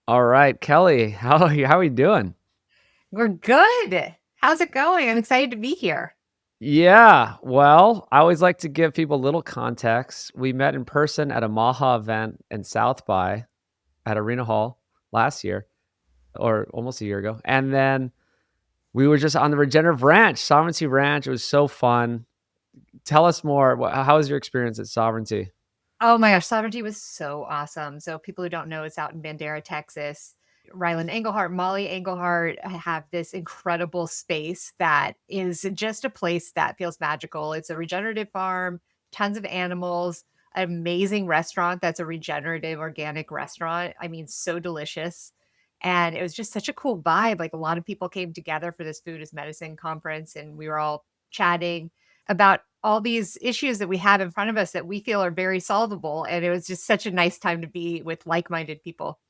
All right, Kelly, how are you doing? We're good. How's it going? I'm excited to be here. Yeah, well, I always like to give people a little context. We met in person at a Maha event in South by at Arena Hall last year, or almost a year ago. And then we were just on the Regenerative Ranch, Sovereignty Ranch. It was so fun. Tell us more. How was your experience at Sovereignty? Oh my gosh, Sovereignty was so awesome. So people who don't know, it's out in Bandera, Texas. Ryland Engelhart, Molly Engelhart have this incredible space that is just a place that feels magical. It's a regenerative farm, tons of animals, an amazing restaurant that's a regenerative organic restaurant. I mean, so delicious. And it was just such a cool vibe. Like a lot of people came together for this food is medicine conference, and we were all chatting about all these issues that we have in front of us that we feel are very solvable. And it was just such a nice time to be with like-minded people.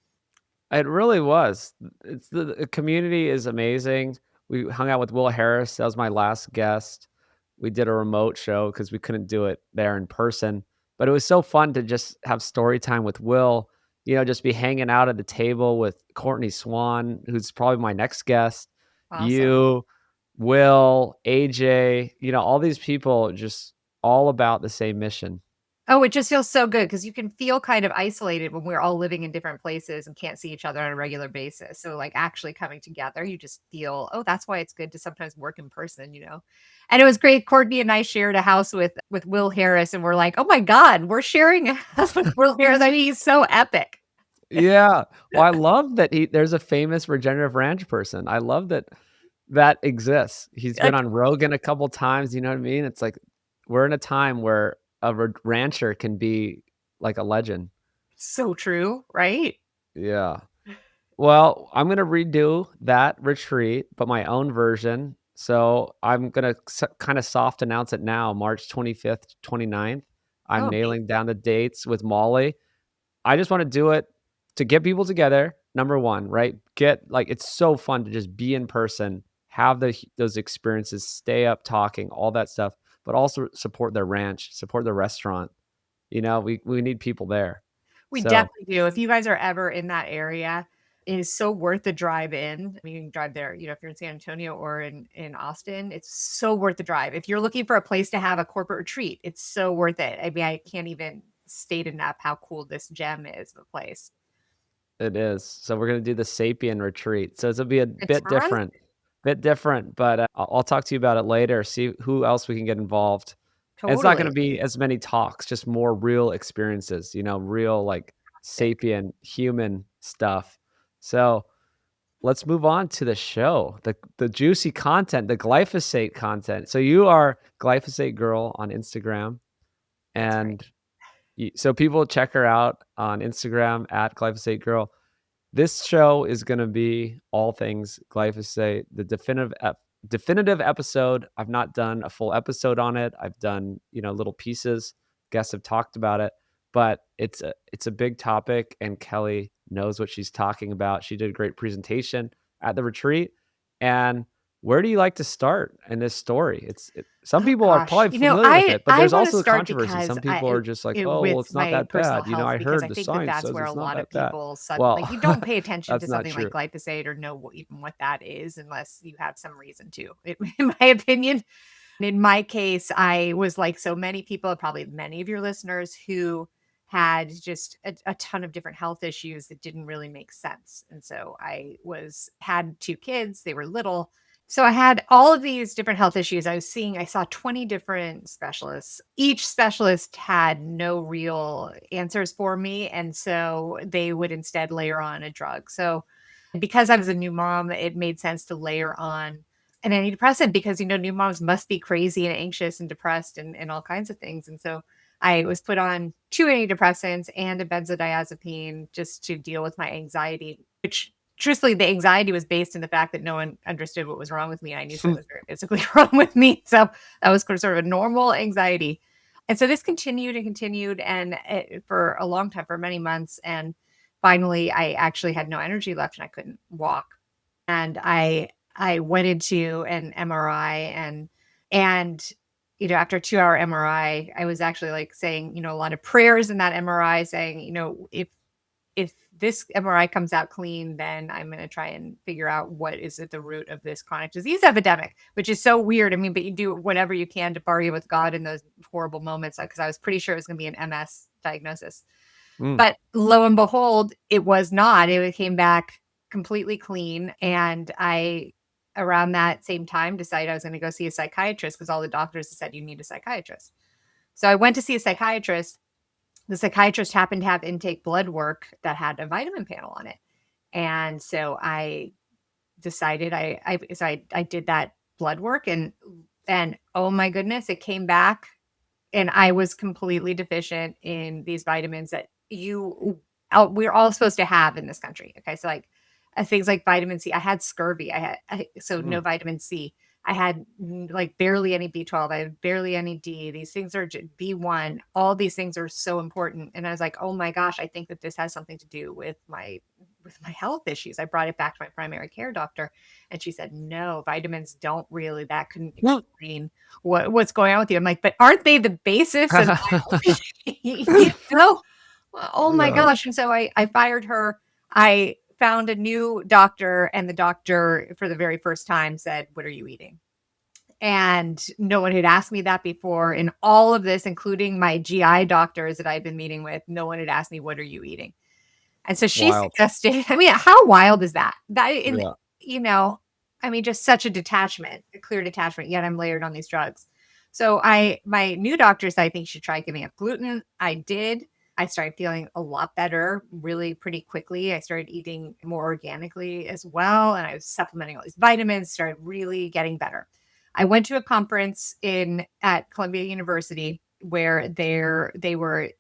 It really was. It's the community is amazing. We hung out with Will Harris. That was my last guest. We did a remote show because we couldn't do it there in person. But it was so fun to just have story time with Will, just be hanging out at the table with Courtney Swan, who's probably my next guest, Awesome. you, Will, AJ, all these people just all about the same mission. Oh, it just feels so good because you can feel kind of isolated when we're all living in different places and can't see each other on a regular basis. So, like, actually coming together, you just feel, oh, that's why it's good to sometimes work in person. And it was great. Courtney and I shared a house with Will Harris, and we're like, oh my God, we're sharing a house with Will Harris. I mean, he's so epic. Yeah. Well, I love that there's a famous regenerative ranch person. I love that that exists. He's been Like, on Rogan a couple times, you know what I mean? It's like we're in a time where a rancher can be like a legend. so true, right? Yeah. Well, I'm gonna redo that retreat, but my own version. So I'm gonna kind of soft announce it now, March 25th, 29th. Oh, I'm amazing. nailing down the dates with Molly. I just want to do it to get people together. Number one, right? Get like it's so fun to just be in person, have those experiences, stay up talking, all that stuff, but also support their ranch, support their restaurant. We need people there. We So definitely do. If you guys are ever in that area, it is so worth the drive in. I mean, you can drive there, if you're in San Antonio or in Austin, it's so worth the drive. If you're looking for a place to have a corporate retreat, it's so worth it. I mean, I can't even state enough how cool this gem is of a place. it is. So we're gonna do the Sapien retreat. So it'll be a Fantastic. bit different. But I'll talk to you about it later. See who else we can get involved. And it's not going to Totally. be as many talks, just more real experiences. Real like Fantastic. sapient human stuff. So let's move on to the show, the juicy content, the glyphosate content. So you are glyphosate girl on Instagram, That's right. and so people check her out on Instagram at glyphosate girl. This show is going to be all things glyphosate, the definitive episode. I've not done a full episode on it. I've done, little pieces. Guests have talked about it, but it's a big topic and Kelly knows what she's talking about. She did a great presentation at the retreat. And where do you like to start in this story? Some Oh people are gosh. probably familiar with I it, but I there's want to also the start controversy. because Some people are just like, "Oh, well, with it's not my that personal bad." health I because heard I the think that science that's says where a it's not lot of that bad. people Well, like you don't pay attention to that's not something like true. glyphosate or know even what that is unless you have some reason to. In my opinion, in my case, I was like so many people, probably many of your listeners who had just a ton of different health issues that didn't really make sense. And so I was had two kids, they were little. So I had all of these different health issues. I saw 20 different specialists. Each specialist had no real answers for me. And so they would instead layer on a drug. So because I was a new mom, it made sense to layer on an antidepressant because new moms must be crazy and anxious and depressed and all kinds of things. And so I was put on two antidepressants and a benzodiazepine just to deal with my anxiety, which truthfully, the anxiety was based in the fact that no one understood what was wrong with me. I knew something was very physically wrong with me. So that was sort of a normal anxiety. And so this continued and continued and for a long time, for many months. And finally, I actually had no energy left and I couldn't walk. And I went into an MRI and after a 2-hour MRI, I was actually like saying, a lot of prayers in that MRI saying, if if this MRI comes out clean, then I'm going to try and figure out what is at the root of this chronic disease epidemic, which is so weird. I mean, but you do whatever you can to bargain with God in those horrible moments, because I was pretty sure it was going to be an MS diagnosis. Mm. But lo and behold, it was not. It came back completely clean. And I, around that same time, decided I was going to go see a psychiatrist because all the doctors said you need a psychiatrist. So I went to see a psychiatrist. The psychiatrist happened to have intake blood work that had a vitamin panel on it. And so I decided I did that blood work, and oh my goodness, it came back and I was completely deficient in these vitamins that we're all supposed to have in this country. Okay, so like things like vitamin C. I had scurvy. So no Mm. vitamin C. I had like barely any B12. I had barely any D. These things are B1. All these things are so important. And I was like, oh my gosh, I think that this has something to do with my health issues. I brought it back to my primary care doctor, and she said, no, vitamins don't really. That couldn't explain what's going on with you. I'm like, but aren't they the basis of my health? You know? Oh my Yeah. gosh. And so I fired her. I found a new doctor, and the doctor, for the very first time, said, what are you eating? And no one had asked me that before. In all of this, including my GI doctors that I've been meeting with, no one had asked me, what are you eating? And so she Wild. suggested, I mean, how wild is that? Yeah. You know, I mean, just such a detachment, a clear detachment, yet I'm layered on these drugs. So my new doctor said, I think you should try giving up gluten. I did. I started feeling a lot better really pretty quickly. I started eating more organically as well. And I was supplementing all these vitamins, started really getting better. I went to a conference at Columbia University where they were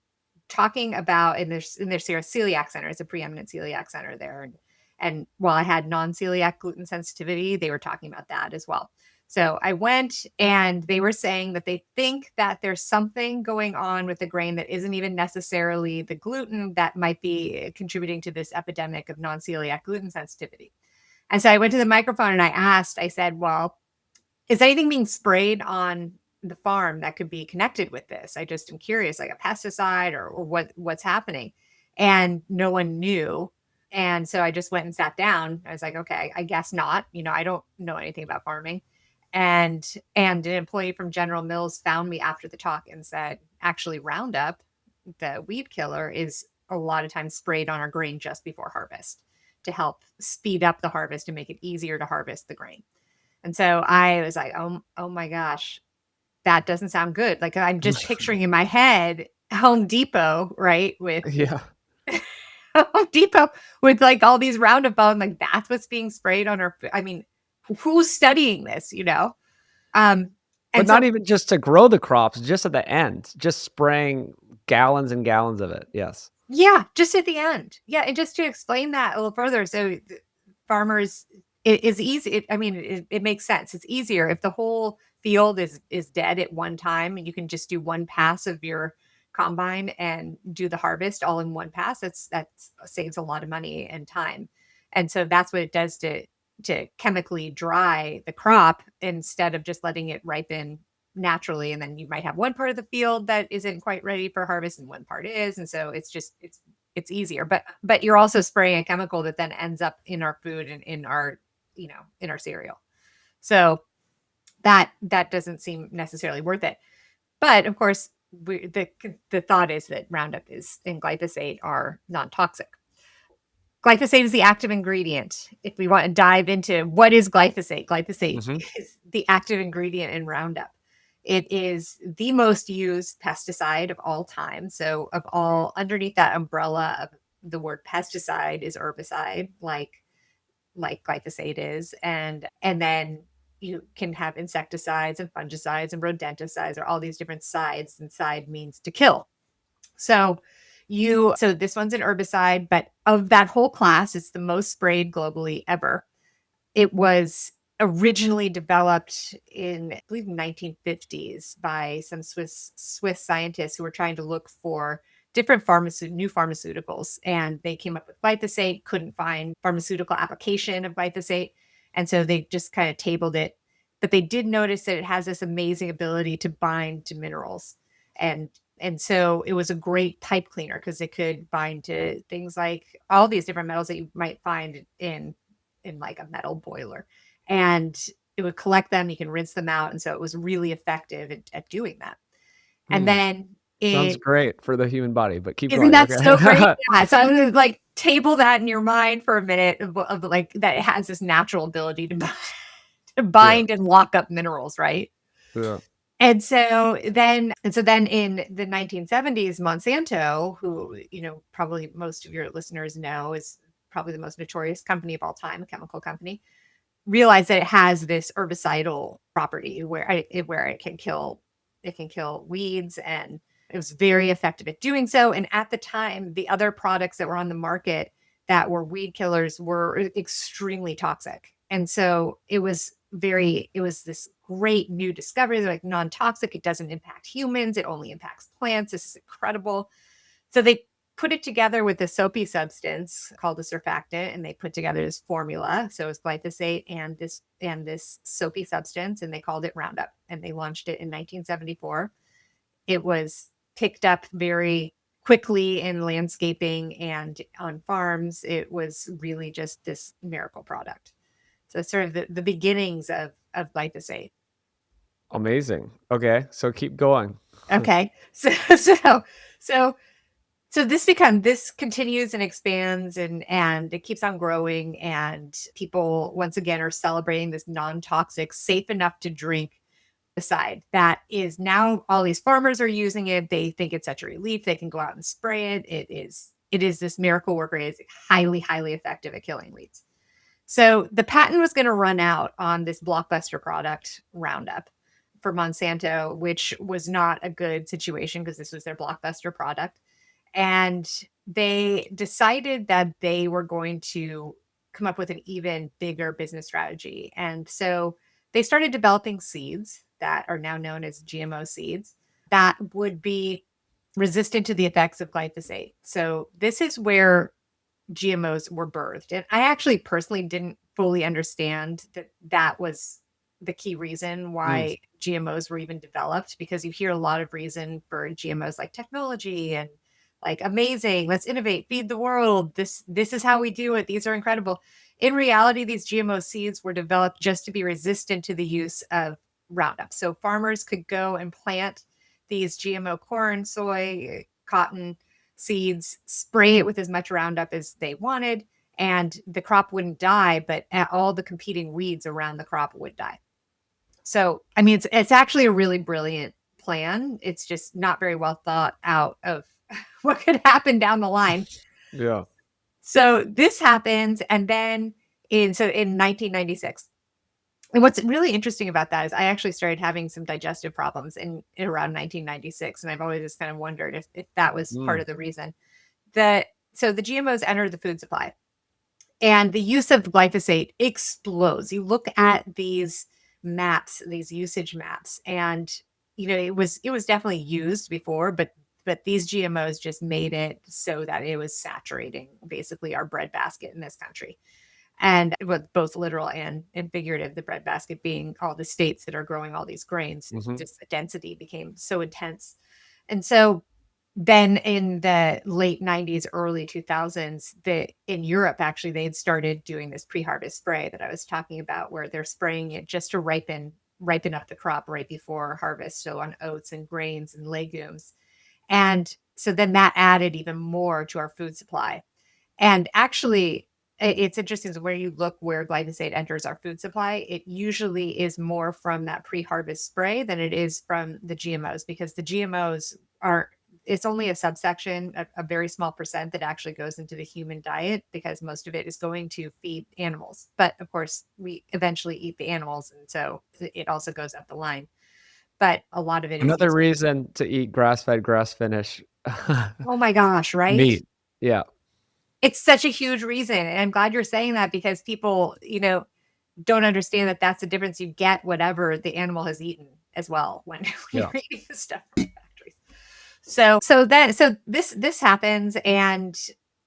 talking about in their celiac center. It's a preeminent celiac center there. And while I had non-celiac gluten sensitivity, they were talking about that as well. So I went, and they were saying that they think that there's something going on with the grain that isn't even necessarily the gluten that might be contributing to this epidemic of non-celiac gluten sensitivity. And so I went to the microphone and I said, well, is anything being sprayed on the farm that could be connected with this? I just am curious, like a pesticide or what's happening. And no one knew. And so I just went and sat down. I was like, okay, I guess not. I don't know anything about farming. And an employee from General Mills found me after the talk and said, actually, Roundup, the weed killer, is a lot of times sprayed on our grain just before harvest to help speed up the harvest and make it easier to harvest the grain. And so I was like, oh my gosh, that doesn't sound good. Like, I'm just picturing in my head Home Depot, right? With Yeah. Home Depot with like all these Roundup, and like that's what's being sprayed on our. I mean, who's studying this? Um, But and so not even just to grow the crops, just at the end, just spraying gallons and gallons of it. Yes. yeah, just at the end. Yeah, and just to explain that a little further, so farmers, it is easy. I mean, it makes sense. It's easier if the whole field is dead at one time, and you can just do one pass of your combine and do the harvest all in one pass. That saves a lot of money and time, and so that's what it does to chemically dry the crop instead of just letting it ripen naturally. And then you might have one part of the field that isn't quite ready for harvest and one part is, and so it's easier. But you're also spraying a chemical that then ends up in our food and in our cereal. So that doesn't seem necessarily worth it. But of course, the thought is that Roundup is and glyphosate are non-toxic. Glyphosate is the active ingredient. If we want to dive into what is glyphosate Mhm. is the active ingredient in Roundup. It is the most used pesticide of all time. So, of all, underneath that umbrella of the word pesticide is herbicide, like glyphosate is, and then you can have insecticides and fungicides and rodenticides, or all these different sides, and side means to kill. So this one's an herbicide, but of that whole class, it's the most sprayed globally ever. It was originally developed in, I believe, 1950s by some Swiss scientists who were trying to look for different new pharmaceuticals, and they came up with glyphosate. Couldn't find pharmaceutical application of glyphosate, and so they just kind of tabled it. But they did notice that it has this amazing ability to bind to minerals, and And so it was a great pipe cleaner because it could bind to things like all these different metals that you might find in like a metal boiler. And it would collect them, you can rinse them out. And so it was really effective at doing that. And Hmm. then Sounds it great for the human body, but keep isn't going. that so great? Okay. Yeah. So I'm gonna like table that in your mind for a minute of like that it has this natural ability to, to Yeah. bind and lock up minerals, right? Yeah. And so then in the 1970s, Monsanto, who, probably most of your listeners know is probably the most notorious company of all time, a chemical company, realized that it has this herbicidal property where it can kill weeds, and it was very effective at doing so. And at the time, the other products that were on the market that were weed killers were extremely toxic. And so it was this great new discovery. They're like non-toxic, it doesn't impact humans, it only impacts plants. This is incredible. So they put it together with a soapy substance called a surfactant, and they put together this formula. So it's glyphosate and this soapy substance, and they called it Roundup. And they launched it in 1974. It was picked up very quickly in landscaping and on farms. It was really just this miracle product. So it's sort of the beginnings of glyphosate. Amazing. Okay, so keep going. Okay. So this continues and expands, and it keeps on growing, and people once again are celebrating this non-toxic, safe enough to drink side that is now all these farmers are using it. They think it's such a relief. They can go out and spray it. It is this miracle worker. It's highly, highly effective at killing weeds. So the patent was going to run out on this blockbuster product, Roundup, for Monsanto, which was not a good situation because this was their blockbuster product. And they decided that they were going to come up with an even bigger business strategy. And so they started developing seeds that are now known as GMO seeds that would be resistant to the effects of glyphosate. So this is where GMOs were birthed. And I actually personally didn't fully understand that that was the key reason Mm, why GMOs were even developed, because you hear a lot of reason for GMOs like technology and like amazing, let's innovate, feed the world. This is how we do it. These are incredible. In reality, these GMO seeds were developed just to be resistant to the use of Roundup. So farmers could go and plant these GMO corn, soy, cotton, seeds, spray it with as much Roundup as they wanted, and the crop wouldn't die, but all the competing weeds around the crop would die. So, I mean, it's actually a really brilliant plan. It's just not very well thought out of what could happen down the line. yeah. So this happens, and then in 1996. And what's really interesting about that is I actually started having some digestive problems in around 1996, and I've always just kind of wondered if that was part Mm, of the reason. So the GMOs enter the food supply, and the use of glyphosate explodes. You look at these maps, these usage maps, and it was definitely used before, but these GMOs just made it so that it was saturating basically our breadbasket in this country. And with both literal and figurative, the breadbasket being all the states that are growing all these grains, mhm. just the density became so intense. And so then in the late 90s, early 2000s, in Europe, actually, they had started doing this pre-harvest spray that I was talking about, where they're spraying it just to ripen up the crop right before harvest. So on oats and grains and legumes. And so then that added even more to our food supply. And actually, it's interesting where you look where glyphosate enters our food supply. It usually is more from that pre-harvest spray than it is from the GMOs, because the GMOs are it's only a subsection, a very small percent that actually goes into the human diet, because most of it is going to feed animals. But of course, we eventually eat the animals, and so it also goes up the line. But a lot of it is Another used. reason to eat grass-fed, grass-finished Oh my gosh, right? meat. Yeah, It's such a huge reason. And I'm glad you're saying that, because people, don't understand that that's the difference. You get whatever the animal has eaten as well when, when yeah. you're eating the stuff from the factories. So this happens, and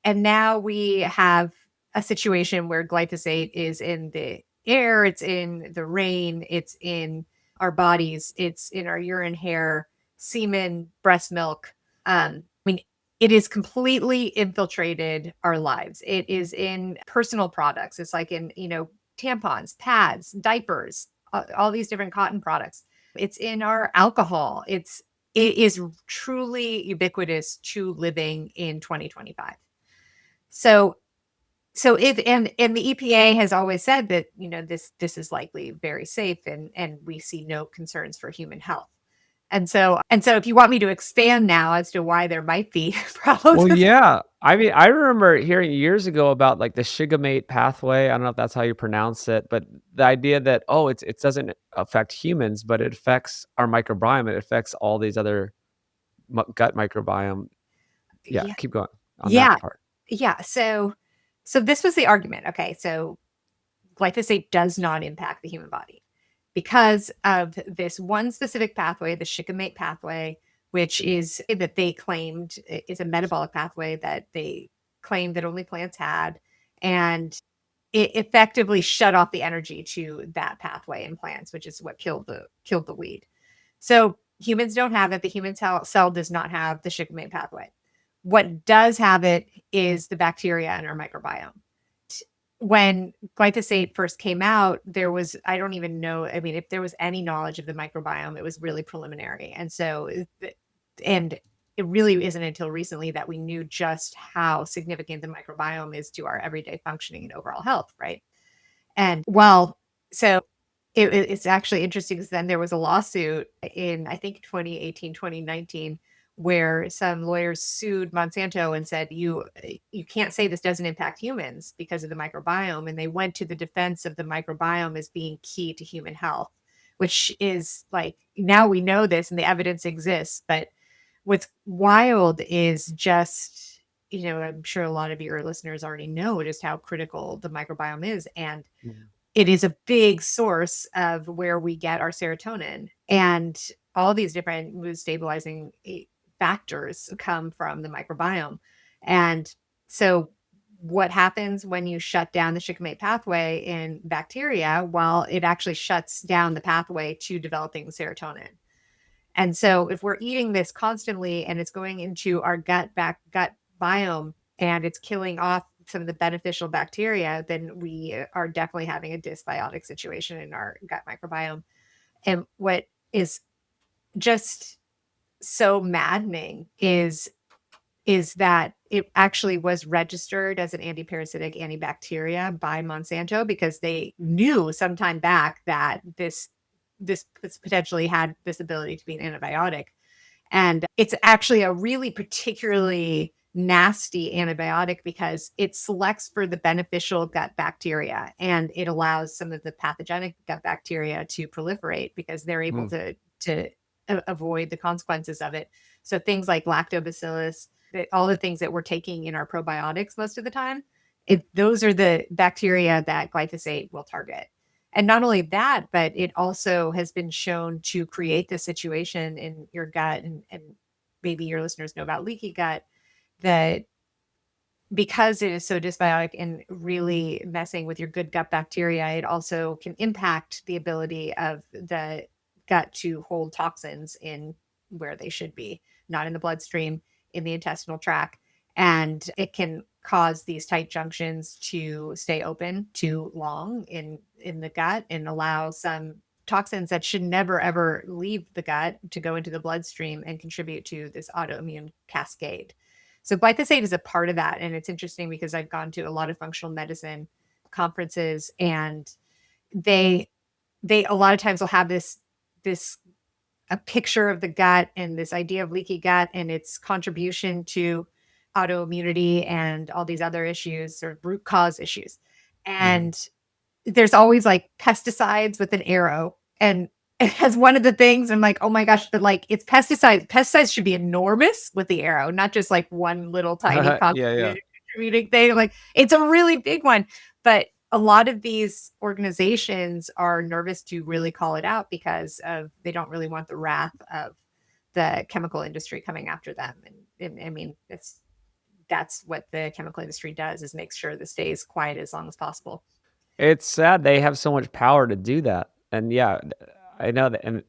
now we have a situation where glyphosate is in the air, it's in the rain, it's in our bodies, it's in our urine, hair. semen, breast milk. I mean, it is completely infiltrated our lives. It is in personal products. It's like in, tampons, pads, diapers, all these different cotton products. It's in our alcohol. It is truly ubiquitous to living in 2025. So if and the EPA has always said that, this is likely very safe, and we see no concerns for human health. And so if you want me to expand now as to why there might be problems Well, with it. yeah. I mean, I remember hearing years ago about like the shigamate pathway. I don't know if that's how you pronounce it, but the idea that, oh, it doesn't affect humans, but it affects our microbiome. It affects all these other gut microbiome. Yeah, Yeah. keep going on that Yeah. part. Yeah. So this was the argument. Okay. So glyphosate does not impact the human body because of this one specific pathway, the shikimate pathway, which is that they claimed is a metabolic pathway that they claimed that only plants had. And it effectively shut off the energy to that pathway in plants, which is what killed the weed. So humans don't have it. The human cell does not have the shikimate pathway. What does have it is the bacteria in our microbiome. When glyphosate first came out, there was, I don't even know, I mean, if there was any knowledge of the microbiome, it was really preliminary. And it really isn't until recently that we knew just how significant the microbiome is to our everyday functioning and overall health, right? And well, so it's actually interesting because then there was a lawsuit in, I think, 2018, 2019, where some lawyers sued Monsanto and said, you can't say this doesn't impact humans because of the microbiome. And they went to the defense of the microbiome as being key to human health, which is like, now we know this and the evidence exists. But what's wild is just, I'm sure a lot of your listeners already know just how critical the microbiome is. And Mhm. it is a big source of where we get our serotonin, and all these different mood stabilizing factors come from the microbiome. And so what happens when you shut down the shikimate pathway in bacteria? Well, it actually shuts down the pathway to developing serotonin. And so if we're eating this constantly and it's going into our gut biome and it's killing off some of the beneficial bacteria, then we are definitely having a dysbiotic situation in our gut microbiome. And what is just so maddening is that it actually was registered as an antiparasitic antibacteria by Monsanto because they knew some time back that this potentially had this ability to be an antibiotic. And it's actually a really particularly nasty antibiotic because it selects for the beneficial gut bacteria and it allows some of the pathogenic gut bacteria to proliferate because they're able Mm. to avoid the consequences of it. So things like lactobacillus, all the things that we're taking in our probiotics most of the time, those are the bacteria that glyphosate will target. And not only that, but it also has been shown to create this situation in your gut. And maybe your listeners know about leaky gut, that because it is so dysbiotic and really messing with your good gut bacteria, it also can impact the ability of the gut to hold toxins in where they should be, not in the bloodstream, in the intestinal tract. And it can cause these tight junctions to stay open too long in the gut and allow some toxins that should never ever leave the gut to go into the bloodstream and contribute to this autoimmune cascade. So glyphosate is a part of that. And it's interesting because I've gone to a lot of functional medicine conferences, and they a lot of times will have this a picture of the gut and this idea of leaky gut and its contribution to autoimmunity and all these other issues or root cause issues. Mhm. And there's always like pesticides with an arrow. And as one of the things, I'm like, oh my gosh, but like it's pesticides. Pesticides should be enormous with the arrow, not just like one little tiny Yeah, yeah. contributing thing. Like it's a really big one. But a lot of these organizations are nervous to really call it out because of they don't really want the wrath of the chemical industry coming after them. And I mean, that's what the chemical industry does, is make sure this stays quiet as long as possible. It's sad they have so much power to do that. And yeah, I know that. And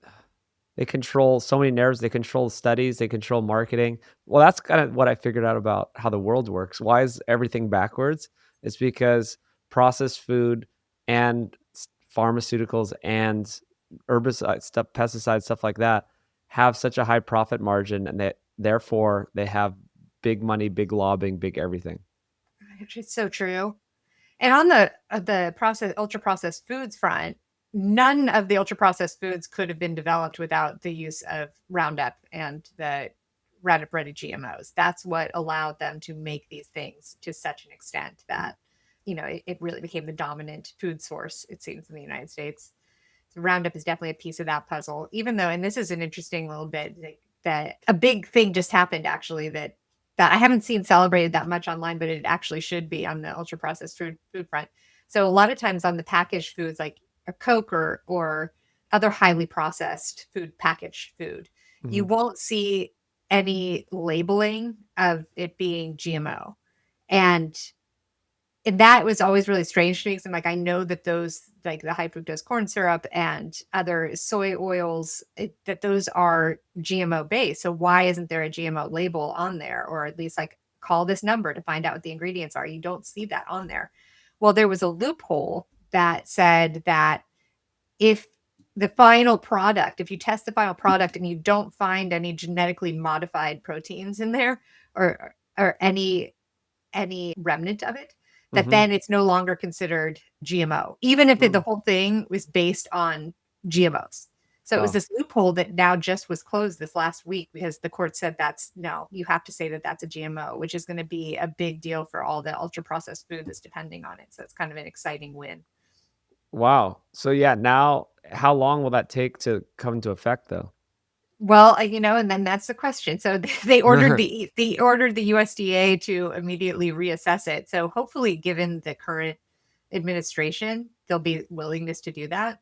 They control so many narratives, they control studies, they control marketing. Well, that's kind of what I figured out about how the world works. Why is everything backwards? It's because processed food and pharmaceuticals and herbicides, stuff, pesticides, stuff like that have such a high profit margin, and that therefore they have big money, big lobbying, big everything. It's so true. And on the ultra processed foods front, none of the ultra processed foods could have been developed without the use of Roundup and the Roundup Ready GMOs. That's what allowed them to make these things to such an extent that, it really became the dominant food source, it seems, in the United States. So Roundup is definitely a piece of that puzzle, even though, and this is an interesting little bit, that a big thing just happened actually that I haven't seen celebrated that much online, but it actually should be on the ultra processed food front. So a lot of times on the packaged foods like a Coke or other highly processed food, packaged food, you Mhm. won't see any labeling of it being GMO. And that was always really strange to me because I'm like, I know that those, like the high fructose corn syrup and other soy oils, that those are GMO based. So why isn't there a GMO label on there, or at least like call this number to find out what the ingredients are? You don't see that on there. Well, there was a loophole that said that if the final product, if you test the final product and you don't find any genetically modified proteins in there, or any remnant of it, that Mhm. then it's no longer considered GMO, even if the Mm. whole thing was based on GMOs. So it was Wow. this loophole that now just was closed this last week because the court said that's no, you have to say that that's a GMO, which is going to be a big deal for all the ultra processed food that's depending on it. So it's kind of an exciting win. Wow. So yeah, now how long will that take to come into effect though? Well, and then that's the question. So they ordered the USDA to immediately reassess it. So hopefully, given the current administration, there'll be willingness to do that.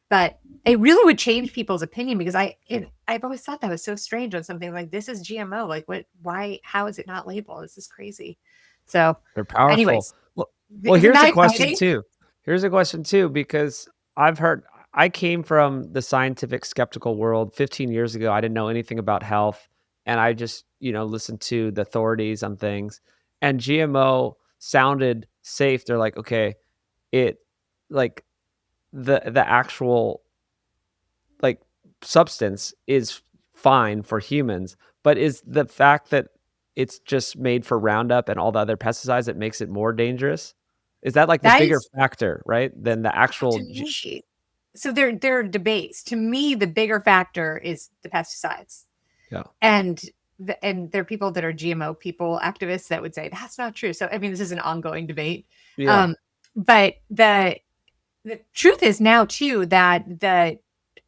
But it really would change people's opinion because I've always thought that was so strange on something like this is GMO. Like what? Why? How is it not labeled? This is crazy. So, They're powerful. anyways, Well, isn't here's a that question exciting? too. Here's a question too, because I came from the scientific skeptical world 15 years ago. I didn't know anything about health, and I just, listened to the authorities on things. And GMO sounded safe. They're like, okay, it like the actual like substance is fine for humans, but is the fact that it's just made for Roundup and all the other pesticides that makes it more dangerous? Is that like the That bigger is factor, right? Than the actual to me. So there are debates. To me, the bigger factor is the pesticides. yeah. And and there are people that are GMO people, activists that would say that's not true. So I mean, this is an ongoing debate. Yeah. Um, but the truth is now too that the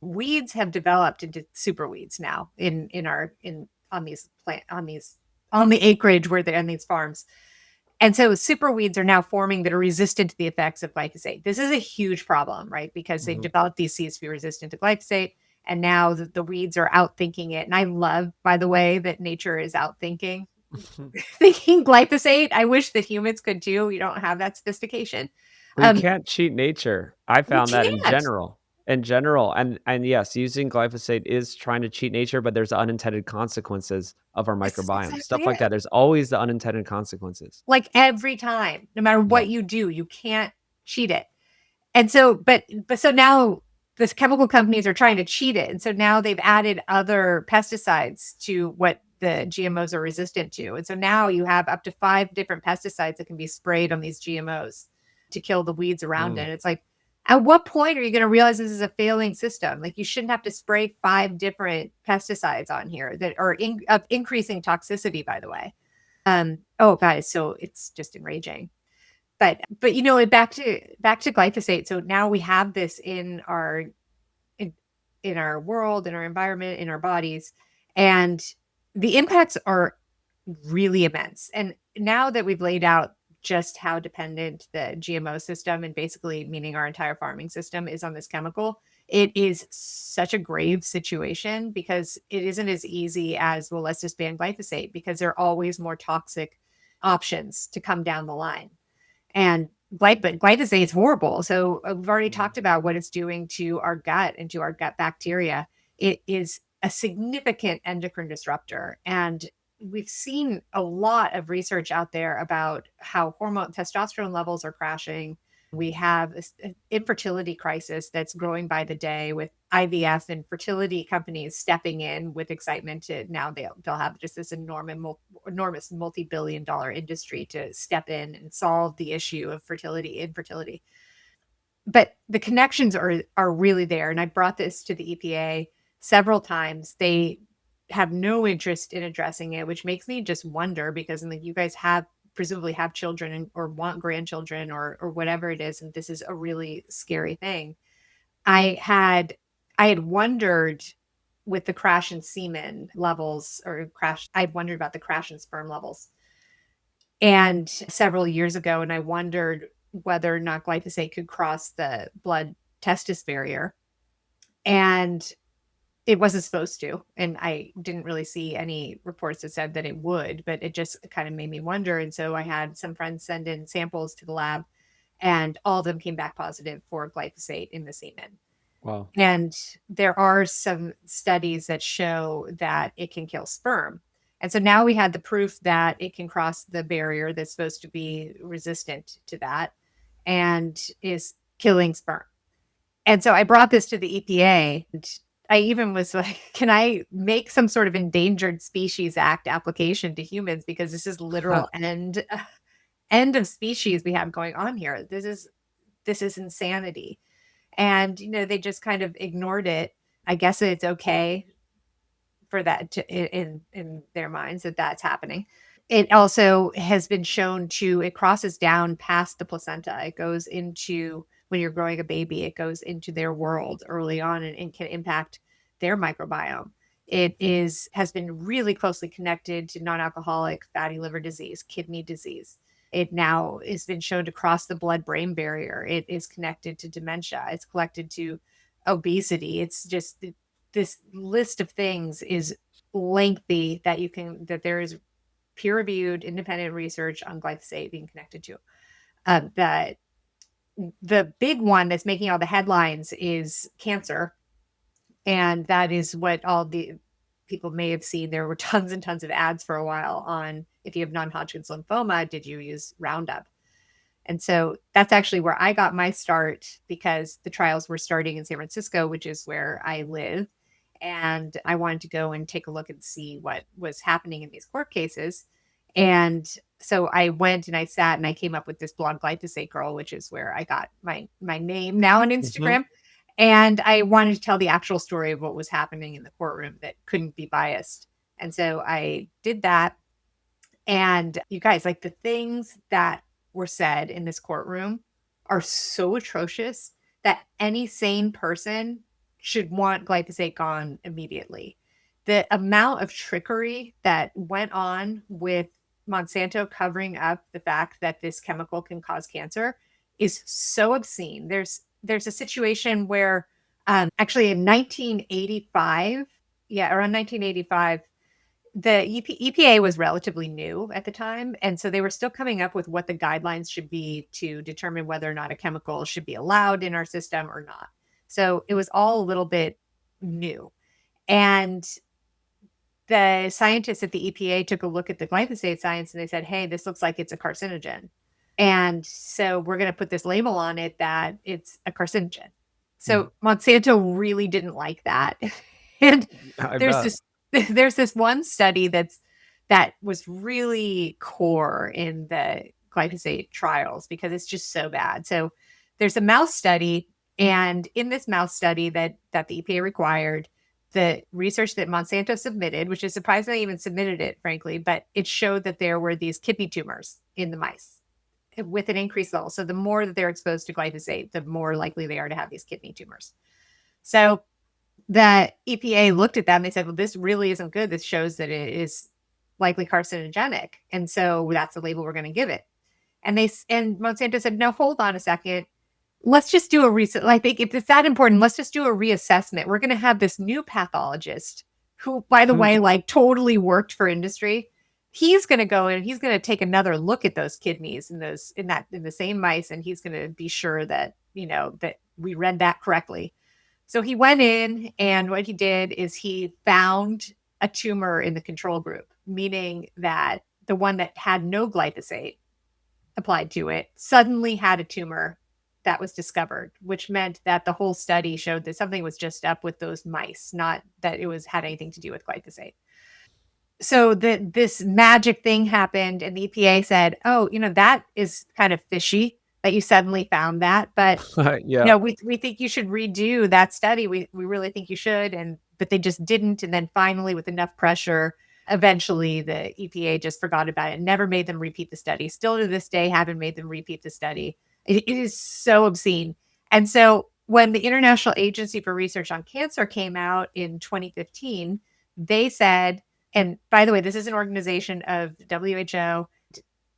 weeds have developed into super weeds now in our in on these plant on the acreage where they're on these farms. And so super weeds are now forming that are resistant to the effects of glyphosate. This is a huge problem, right? Because they've Mhm. developed these seeds to be resistant to glyphosate. And now the weeds are outthinking it. And I love, by the way, that nature is outthinking thinking glyphosate. I wish that humans could too. We don't have that sophistication. Well, you Um, can't cheat nature. I we found that in can't. general. In general, and yes, using glyphosate is trying to cheat nature, but there's unintended consequences of our This is microbiome. exactly Stuff like it. that. There's always the unintended consequences. Like every time, no matter Yeah. what you do, you can't cheat it. And so, but so now this chemical companies are trying to cheat it. And so now they've added other pesticides to what the GMOs are resistant to. And so now you have up to 5 different pesticides that can be sprayed on these GMOs to kill the weeds around Mm. it. It's like, at what point are you going to realize this is a failing system? Like you shouldn't have to spray 5 different pesticides on here that are of increasing toxicity, by the way. Oh, guys, so it's just enraging. But back to glyphosate. So now we have this in, in our world, in our environment, in our bodies, and the impacts are really immense. And now that we've laid out just how dependent the GMO system and basically meaning our entire farming system is on this chemical, it is such a grave situation because it isn't as easy as, well, let's just ban glyphosate because there are always more toxic options to come down the line. And glyphosate is horrible. So we've already Mhm. talked about what it's doing to our gut and to our gut bacteria. it is a significant endocrine disruptor. And we've seen a lot of research out there about how hormone testosterone levels are crashing. We have an infertility crisis that's growing by the day with IVF and fertility companies stepping in with excitement to now they'll have just this enormous multi-billion dollar industry to step in and solve the issue of infertility. But the connections are really there, and I brought this to the EPA several times. They have no interest in addressing it, which makes me just wonder because you guys have presumably have children or want grandchildren or whatever it is, and this is a really scary thing. I had I had wondered with the crash in semen levels or crash I'd wondered about the crash in sperm levels and several years ago, and I wondered whether or not glyphosate could cross the blood testis barrier. And it wasn't supposed to. And I didn't really see any reports that said that it would, but it just kind of made me wonder. And so I had some friends send in samples to the lab, and all of them came back positive for glyphosate in the semen. Wow. And there are some studies that show that it can kill sperm. And so now we had the proof that it can cross the barrier that's supposed to be resistant to that and is killing sperm. And so I brought this to the EPA. And I even was like, can I make some sort of Endangered Species Act application to humans? Because this is literal end of species we have going on here. This is insanity. And, they just kind of ignored it. I guess it's okay for that in their minds that that's happening. It also has been shown it crosses down past the placenta. It goes into when you're growing a baby, it goes into their world early on and can impact their microbiome. Has been really closely connected to non-alcoholic fatty liver disease, kidney disease. It now has been shown to cross the blood-brain barrier. It is connected to dementia. It's connected to obesity. It's just this list of things is lengthy that there is peer-reviewed independent research on glyphosate being connected to. That the big one that's making all the headlines is cancer. And that is what all the people may have seen. There were tons and tons of ads for a while on if you have non-Hodgkin's lymphoma, did you use Roundup? And so that's actually where I got my start because the trials were starting in San Francisco, which is where I live. And I wanted to go and take a look and see what was happening in these court cases. And so I went and I sat and I came up with this blog Glyphosate Girl, which is where I got my name now on Mhm. Instagram. And I wanted to tell the actual story of what was happening in the courtroom that couldn't be biased. And so I did that. And you guys, like the things that were said in this courtroom are so atrocious that any sane person should want glyphosate gone immediately. The amount of trickery that went on with Monsanto covering up the fact that this chemical can cause cancer is so obscene. There's a situation where actually in 1985, yeah, around 1985, the EPA was relatively new at the time. And so they were still coming up with what the guidelines should be to determine whether or not a chemical should be allowed in our system or not. So it was all a little bit new. And the scientists at the EPA took a look at the glyphosate science and they said, hey, this looks like it's a carcinogen. And so we're going to put this label on it that it's a carcinogen. Mm. So Monsanto really didn't like that. And I there's bet. this there's this one study that was really core in the glyphosate trials because it's just so bad. So there's a mouse study, and in this mouse study that the EPA required, the research that Monsanto submitted, which is surprising they even submitted it, frankly, but it showed that there were these kidney tumors in the mice with an increased level. So the more that they're exposed to glyphosate, the more likely they are to have these kidney tumors. So the EPA looked at that and they said, well, this really isn't good. This shows that it is likely carcinogenic. And so that's the label we're going to give it. And Monsanto said, no, hold on a second. Let's just do a reset. I think if it's that important, let's just do a reassessment. We're going to have this new pathologist who, by the Hmm. way, like totally worked for industry. He's going to go in and he's going to take another look at those kidneys in the same mice. And he's going to be sure that, that we read that correctly. So he went in, and what he did is he found a tumor in the control group, meaning that the one that had no glyphosate applied to it suddenly had a tumor that was discovered, which meant that the whole study showed that something was just up with those mice, not that it was had anything to do with glyphosate. So this magic thing happened, and the EPA said, "Oh, that is kind of fishy that you suddenly found that, but Yeah. we think you should redo that study. We really think you should." But they just didn't. And then finally, with enough pressure, eventually the EPA just forgot about it, never made them repeat the study. Still to this day, haven't made them repeat the study. It is so obscene. And so when the International Agency for Research on Cancer came out in 2015, they said, and by the way, this is an organization of WHO.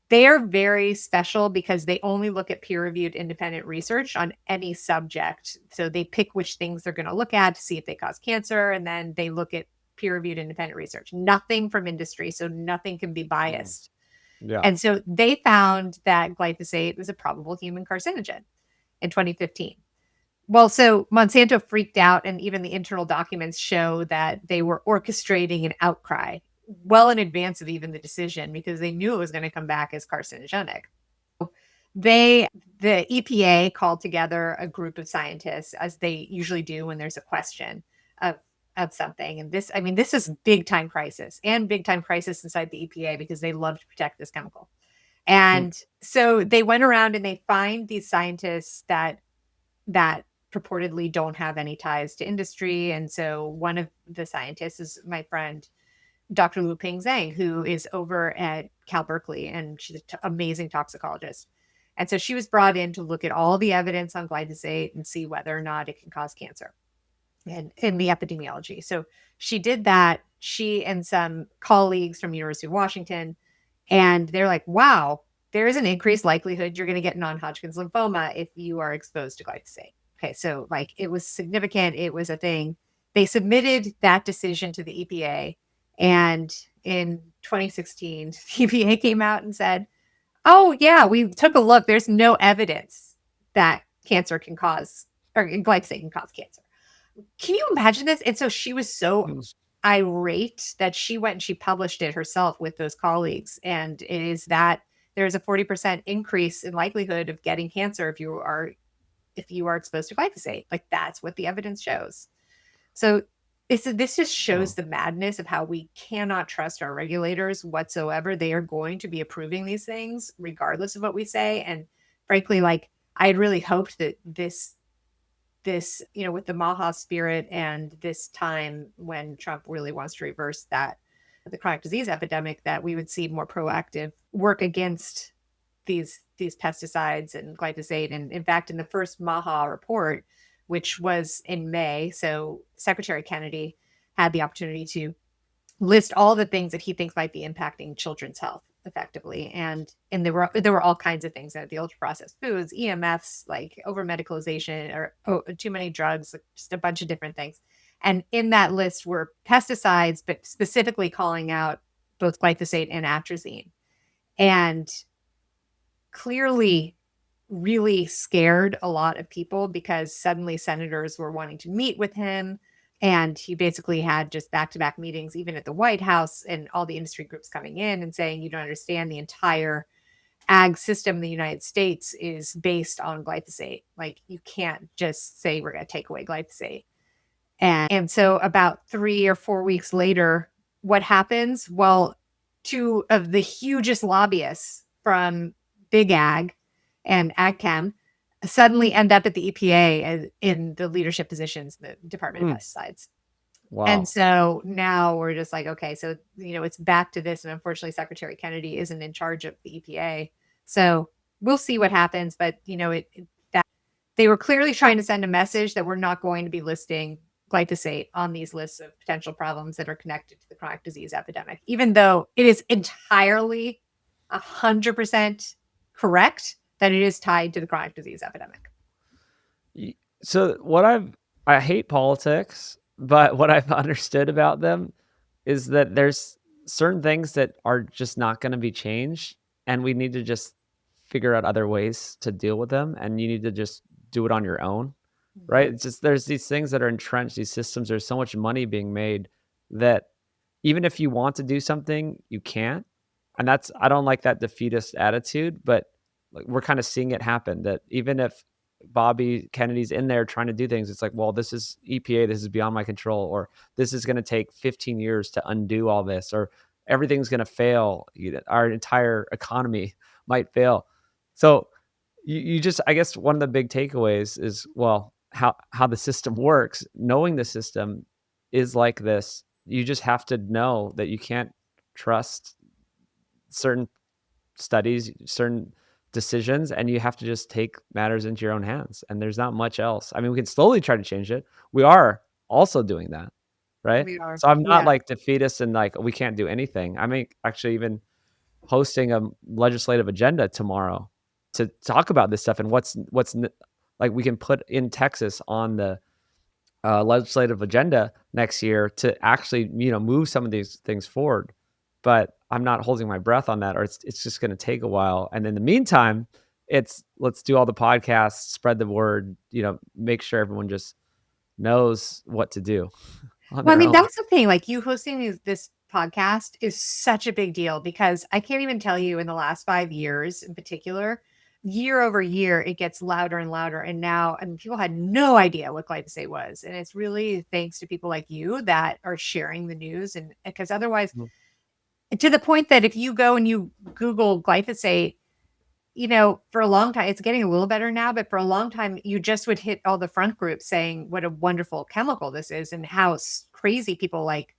They are very special because they only look at peer-reviewed independent research on any subject. So they pick which things they're going to look at to see if they cause cancer, and then they look at peer-reviewed independent research. Nothing from industry, so nothing can be Mm. biased. Yeah. And so they found that glyphosate was a probable human carcinogen in 2015. Well, so Monsanto freaked out, and even the internal documents show that they were orchestrating an outcry well in advance of even the decision because they knew it was going to come back as carcinogenic. They the EPA called together a group of scientists, as they usually do when there's a question of something. And this is big time crisis, and big time crisis inside the EPA because they love to protect this chemical. Hmm. And so they went around and they find these scientists that purportedly don't have any ties to industry. And so one of the scientists is my friend, Dr. Lu Ping Zhang, who is over at Cal Berkeley, and she's an amazing toxicologist. And so she was brought in to look at all the evidence on glyphosate and see whether or not it can cause cancer and in the epidemiology. So she did that, she and some colleagues from University of Washington, and they're like, wow, there is an increased likelihood you're going to get non-Hodgkin's lymphoma if you are exposed to glyphosate. Okay, so like it was significant, it was a thing. They submitted that decision to the EPA, and in 2016, the EPA came out and said, "Oh yeah, we took a look. There's no evidence that cancer can cause or glyphosate can cause cancer." Can you imagine this? And so she was so Mm. irate that she went and she published it herself with those colleagues. And it is that there's a 40% increase in likelihood of getting cancer if you are exposed to glyphosate. Like that's what the evidence shows. So this just shows Wow. the madness of how we cannot trust our regulators whatsoever. They are going to be approving these things regardless of what we say. And frankly, like I had really hoped that with the Maha spirit and this time when Trump really wants to reverse the chronic disease epidemic, that we would see more proactive work against these pesticides and glyphosate. And in fact, in the first Maha report, which was in May, so Secretary Kennedy had the opportunity to list all the things that he thinks might be impacting children's health effectively. And there were all kinds of things, the ultra processed foods, EMFs, like over medicalization or too many drugs, like just a bunch of different things. And in that list were pesticides, but specifically calling out both glyphosate and atrazine. And clearly really scared a lot of people because suddenly senators were wanting to meet with him. And he basically had just back to back meetings, even at the White House, and all the industry groups coming in and saying, you don't understand, the entire ag system in the United States is based on glyphosate. Like, you can't just say we're going to take away glyphosate. And so, about 3 or 4 weeks later, what happens? Well, two of the hugest lobbyists from Big Ag and AgChem suddenly end up at the EPA in the leadership positions in the Department of Mm. Pesticides. And Wow. so now we're just like, okay, so it's back to this, and unfortunately, Secretary Kennedy isn't in charge of the EPA. So we'll see what happens. But that they were clearly trying to send a message that we're not going to be listing glyphosate on these lists of potential problems that are connected to the chronic disease epidemic, even though it is entirely 100% correct that it is tied to the chronic disease epidemic. So I hate politics, but what I've understood about them is that there's certain things that are just not going to be changed, and we need to just figure out other ways to deal with them, and you need to just do it on your own. right? Mhm. It's just there's these things that are entrenched, these systems, there's so much money being made that even if you want to do something, you can't. And that's I don't like that defeatist attitude, but like we're kind of seeing it happen that even if Bobby Kennedy's in there trying to do things, it's like, well, this is EPA, this is beyond my control, or this is going to take 15 years to undo all this, or everything's going to fail. Our entire economy might fail. So you just I guess one of the big takeaways is well how the system works. Knowing the system is like this, you just have to know that you can't trust certain studies, certain decisions, and you have to just take matters into your own hands. And there's not much else. I mean, we can slowly try to change it. We are also doing that, right? We are. So I'm not Yeah. like defeatist and like we can't do anything. I mean, actually even hosting a legislative agenda tomorrow to talk about this stuff and like we can put in Texas on the legislative agenda next year to actually move some of these things forward. But I'm not holding my breath on that, or it's just going to take a while. And in the meantime, it's let's do all the podcasts, spread the word, make sure everyone just knows what to do on Well, I their mean, own. that's the thing. Like you hosting this podcast is such a big deal because I can't even tell you in the last 5 years in particular, year over year, it gets louder and louder. And now, I mean, people had no idea what glyphosate was. And it's really thanks to people like you that are sharing the news. And because otherwise, Mhm. to the point that if you go and you Google glyphosate, for a long time, it's getting a little better now, but for a long time, you just would hit all the front groups saying what a wonderful chemical this is and how crazy people like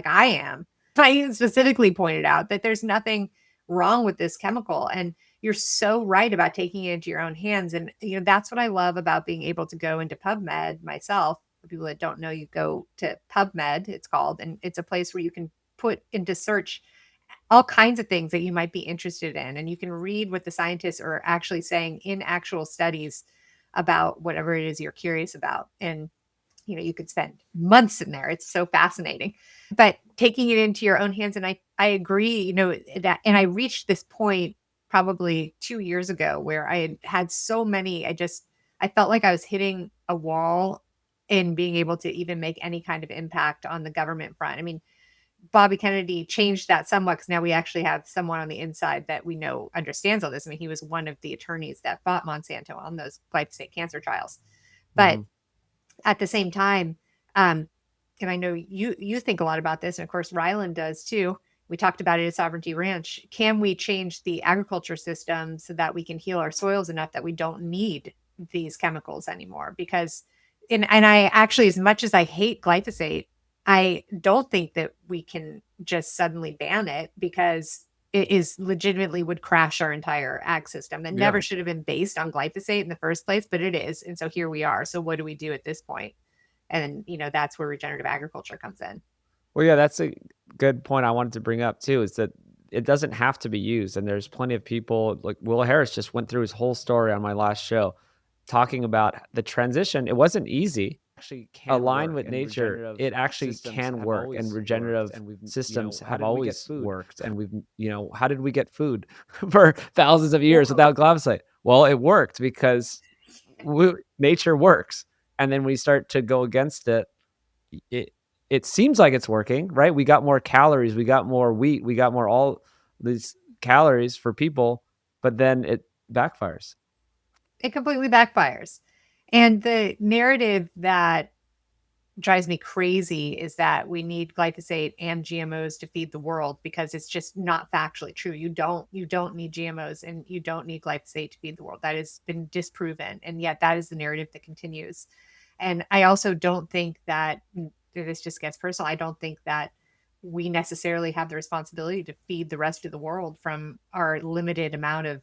I am. I specifically pointed out that there's nothing wrong with this chemical. And you're so right about taking it into your own hands. And, that's what I love about being able to go into PubMed myself. For people that don't know, you go to PubMed, it's called, and it's a place where you can put into search all kinds of things that you might be interested in. And you can read what the scientists are actually saying in actual studies about whatever it is you're curious about. And, you could spend months in there. It's so fascinating. But taking it into your own hands, and I agree, that, and I reached this point probably 2 years ago where I had so many, I felt like I was hitting a wall in being able to even make any kind of impact on the government front. I mean, Bobby Kennedy changed that somewhat because now we actually have someone on the inside that we know understands all this. I mean, he was one of the attorneys that fought Monsanto on those glyphosate cancer trials. But Mhm. at the same time, um, and I know you think a lot about this, and of course Ryland does too. We talked about it at Sovereignty Ranch. Can we change the agriculture system so that we can heal our soils enough that we don't need these chemicals anymore? Because and I actually, as much as I hate glyphosate, I don't think that we can just suddenly ban it because it is legitimately would crash our entire ag system that Yeah. never should have been based on glyphosate in the first place, but it is. And so here we are. So what do we do at this point? And that's where regenerative agriculture comes in. Well, yeah, that's a good point I wanted to bring up too, is that it doesn't have to be used. And there's plenty of people like Will Harris just went through his whole story on my last show talking about the transition. It wasn't easy. Actually can Align work with and nature, regenerative it actually systems can have work, and always worked regenerative and we've systems how have did we get always food? worked. And how did we get food for thousands of years Well, without glyphosate? Well, it worked because nature works. And then we start to go against it, it it seems like it's working, right? We got more calories, we got more wheat, we got more all these calories for people, but then it backfires. it completely backfires. And the narrative that drives me crazy is that we need glyphosate and GMOs to feed the world because it's just not factually true. You don't need GMOs and you don't need glyphosate to feed the world. That has been disproven, and yet that is the narrative that continues. And I also don't think that this just gets personal. I don't think that we necessarily have the responsibility to feed the rest of the world from our limited amount of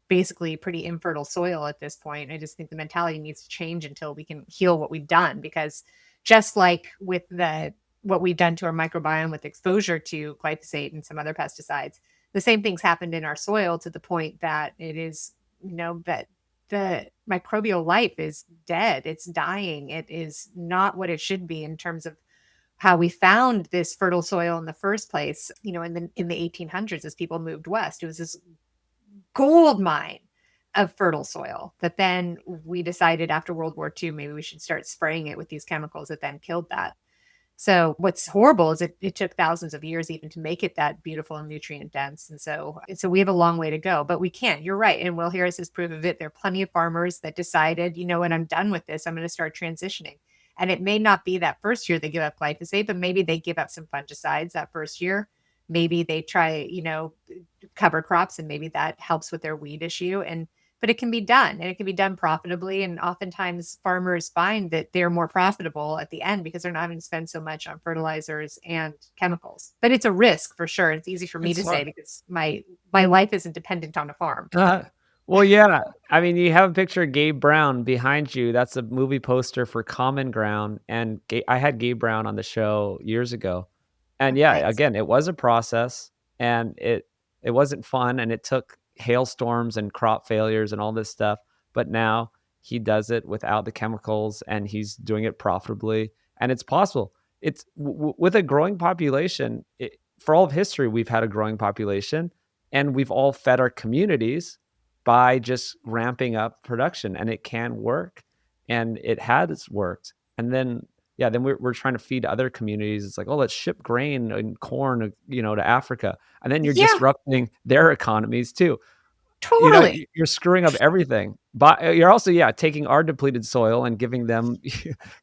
basically pretty infertile soil at this point. I just think the mentality needs to change until we can heal what we've done because just like with the what we've done to our microbiome with exposure to glyphosate and some other pesticides, the same things happened in our soil to the point that it is, that the microbial life is dead. It's dying. It is not what it should be in terms of how we found this fertile soil in the first place, in the 1800s as people moved west. It was this gold mine of fertile soil that then we decided after World War II, maybe we should start spraying it with these chemicals that then killed that. So what's horrible is it took thousands of years even to make it that beautiful and nutrient dense. And so we have a long way to go, but we can. You're right. And Will Harris is proof of it. There are plenty of farmers that decided, you know what, I'm done with this. I'm going to start transitioning. And it may not be that first year they give up glyphosate, but maybe they give up some fungicides that first year. Maybe they try, cover crops, and maybe that helps with their weed issue. But it can be done, and it can be done profitably. And oftentimes farmers find that they're more profitable at the end because they're not having to spend so much on fertilizers and chemicals. But it's a risk for sure. It's easy for me It's to say hard. because my life isn't dependent on a farm. Well, yeah. I mean, you have a picture of Gabe Brown behind you. That's a movie poster for Common Ground, and I had Gabe Brown on the show years ago. And Oh, yeah, nice. again, it was a process, and it wasn't fun, and it took hailstorms and crop failures and all this stuff, but now he does it without the chemicals, and he's doing it profitably, and it's possible. It's with a growing population, for all of history, we've had a growing population, and we've all fed our communities by just ramping up production, and it can work, and it has worked. And then yeah, then we're trying to feed other communities. It's like, oh, let's ship grain and corn, to Africa, and then you're Yeah, disrupting their economies too. totally. You're screwing up everything. But you're also, yeah, taking our depleted soil and giving them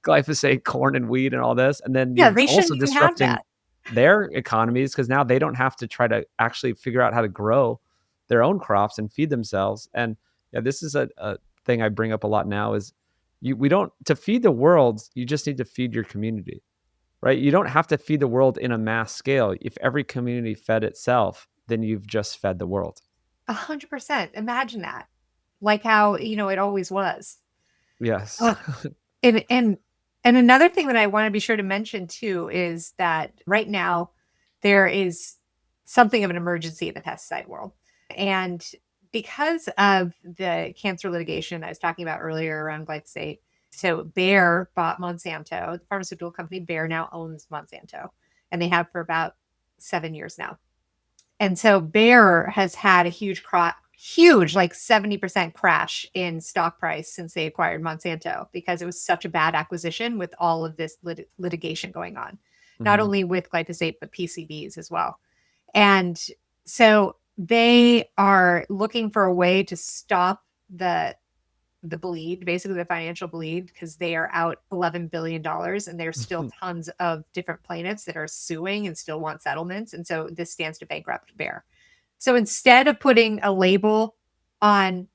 glyphosate, corn, and wheat, and all this, and then Yeah, you're they also shouldn't even have disrupting that. their economies because now they don't have to try to actually figure out how to grow their own crops and feed themselves. And yeah, this is a thing I bring up a lot now is we don't to feed the world, you just need to feed your community, right? You don't have to feed the world in a mass scale. If every community fed itself, then you've just fed the world. 100%. Imagine that. Like how, it always was. Yes. Ugh. And and and another thing that I want to be sure to mention too is that right now there is something of an emergency in the pesticide world. And because of the cancer litigation I was talking about earlier around glyphosate, so Bayer bought Monsanto, the pharmaceutical company Bayer now owns Monsanto, and they have for about 7 years now. And so Bayer has had a huge, like 70% crash in stock price since they acquired Monsanto because it was such a bad acquisition with all of this litigation going on, not Mhm. only with glyphosate, but PCBs as well. And so they are looking for a way to stop the bleed, basically the financial bleed, because they are out $11 billion, and there's still tons of different plaintiffs that are suing and still want settlements. And so this stands to bankrupt Bayer. So instead of putting a label on